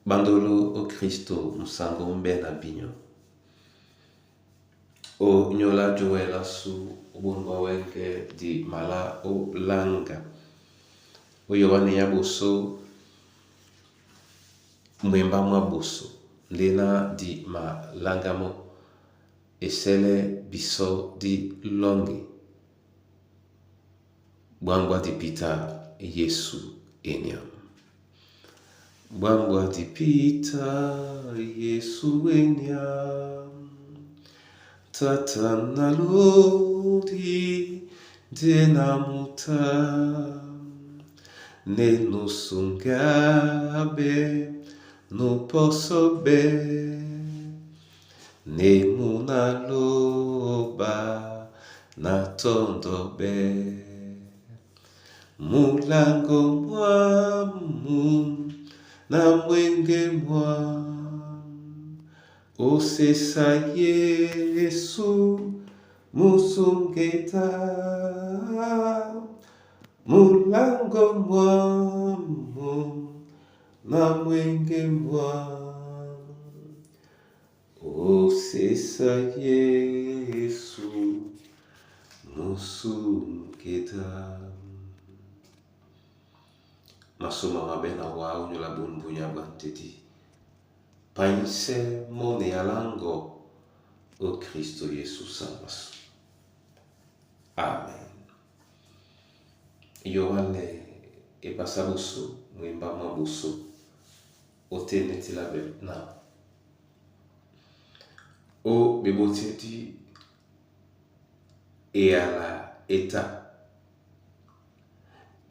Bandolo o Kristo musango mbe na binyo. O nyola joela su ubunwa wenge di mala o langa. O yowane ya boso mwemba mwa boso. Lena di ma langa mo esele biso di longi. Bwangwa di pita Yesu enyam. Bwangwa di pita Yesu enyam. Tata naludi dena muta. Ne no sungabe no posso be. Ne munaloba na tondo be. Mulango mwamu na mwenge mwa. Osesa Yesu musungeta. Mulango mwamu na mwenge mwa. Osesa Yesu musungeta. Masoma mabena wa unyola bunbunya banteti. Painse mone alango o Kristo Yesu salvasu. Amen. Yohane e pasabusu mwimba mabusu oteneti la na. O beboteti e ala eta.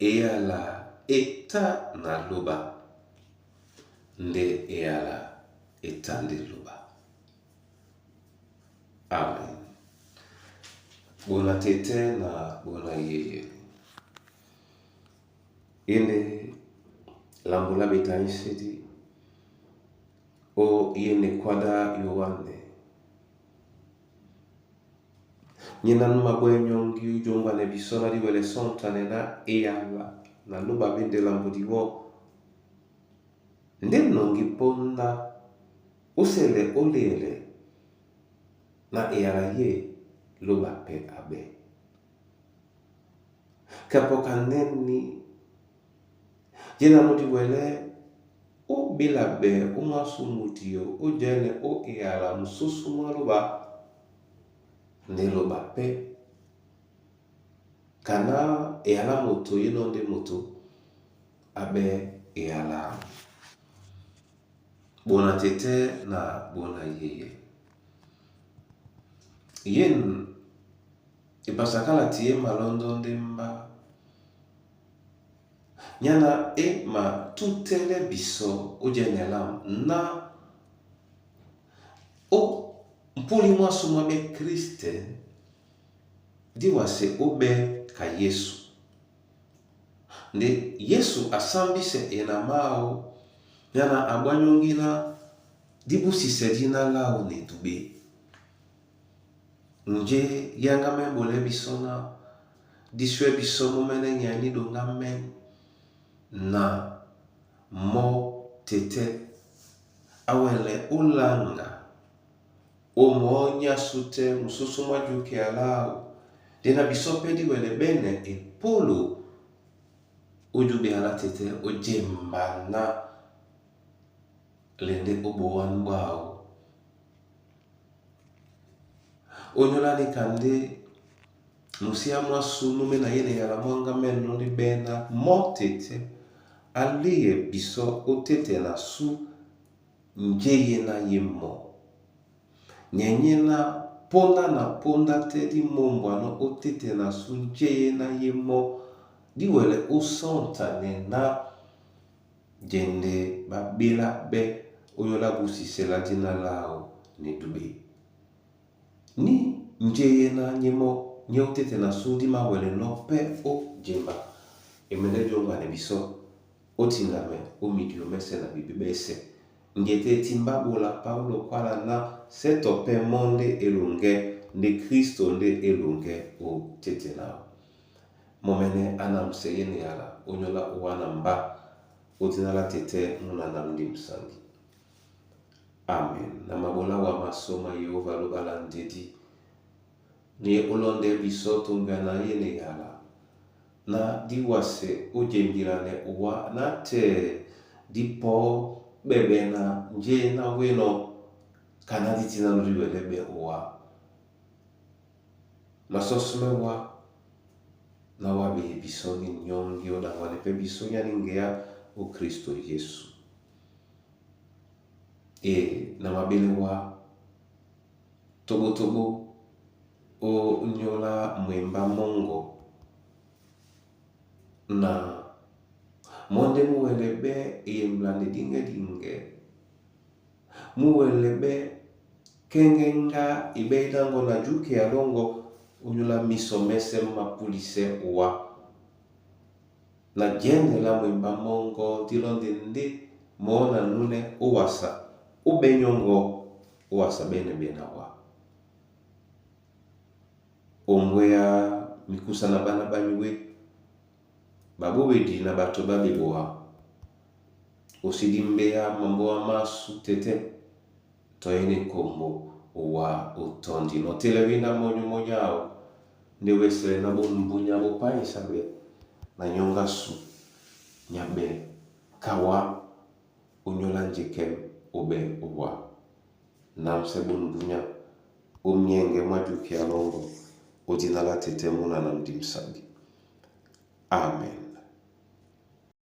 E ala eta na loba. Nde e ala eta nde loba. Amen. Bona tete na bona yeye. Ene lambula betaiseti o yene kwada Yohane. Nyina mabwe nyongi ujongwa ne bisona di wele sontane na eyala na loba bende lambudiwo. Ndem nongi ponda usele olele na eyala ye loba pe abe. Kapoka neni jena noti wele o bilabe o masumutio o jene o eyala mususu mwaluba ne loba pe kana eyala moto yinonde moto abe eyala. Bona tete na bona yeye. Yen ipasakala tie malondo ndemba. Nyana e ma tutele biso o jenelam na o mpuli mwasu mwabe Kriste diwase obe ka Yesu. Nde Yesu asambise enamao nyana abwanyongina dibusi sedina lao ne dube. Nje yanga membole bisona diswe bisomo mene nyani donga men na mo tete awele ulanga o mo nyasute mususu majuke alao dena bisope di wele bene e polo ujube ala tete o jembana lende obo wanbao. Onyolani kande musia mwasu nume na yene yala mwanga meno li bena motete aliye biso otete na su njeye na yemo. Nyenye na ponda tedi mombwano otete na su njeye na yemo. Diwele usonta na jende babila be oyola busi sela jina lao ni dube. Ni njeye na nyemo nyotete na sudi mawele no pe o jemba. Emene jonga ne biso otingame o midio mese na bibibese. Ngete timbabu la Paulo kwala na seto pe monde elunge ne Kristo nde elunge o tete nao. Momene anam seyene yala onyola uwana mba otinala tete muna namdi msangi. Amen. Na mabola wa masoma Yehova lobala ndedi. Ni ulonde biso tungana yene yala. Na diwase ujembirane uwa na te dipo bebe na nje na weno kanaditi na luriwelebe uwa. Masosme wa na wabe biso ni nyongi o na wanepe biso nyaningea o Kristo Yesu. Na mabele wa tobo o nyola mwemba mongo na monde muwelebe mlande dinge muwelebe kengenga ibeidango na juke ya longo unyola misomese mapulise uwa na jene la mwemba mongo tilonde ndi mona nune uwasa ubenyongo uwasa bena wa ongwea mikusa na bana banywe babowedi na bato babeboa osidimbea mambo wa masu tete toyene kombo wa utondi no telewina monyao ndewesele na bombunya bopai sabe na nyonga su nyabe kawa unyola njekem obe uwa namse bombunya umnyenge majuki ya longo ojina la tete muna na mdimsabi. Amen.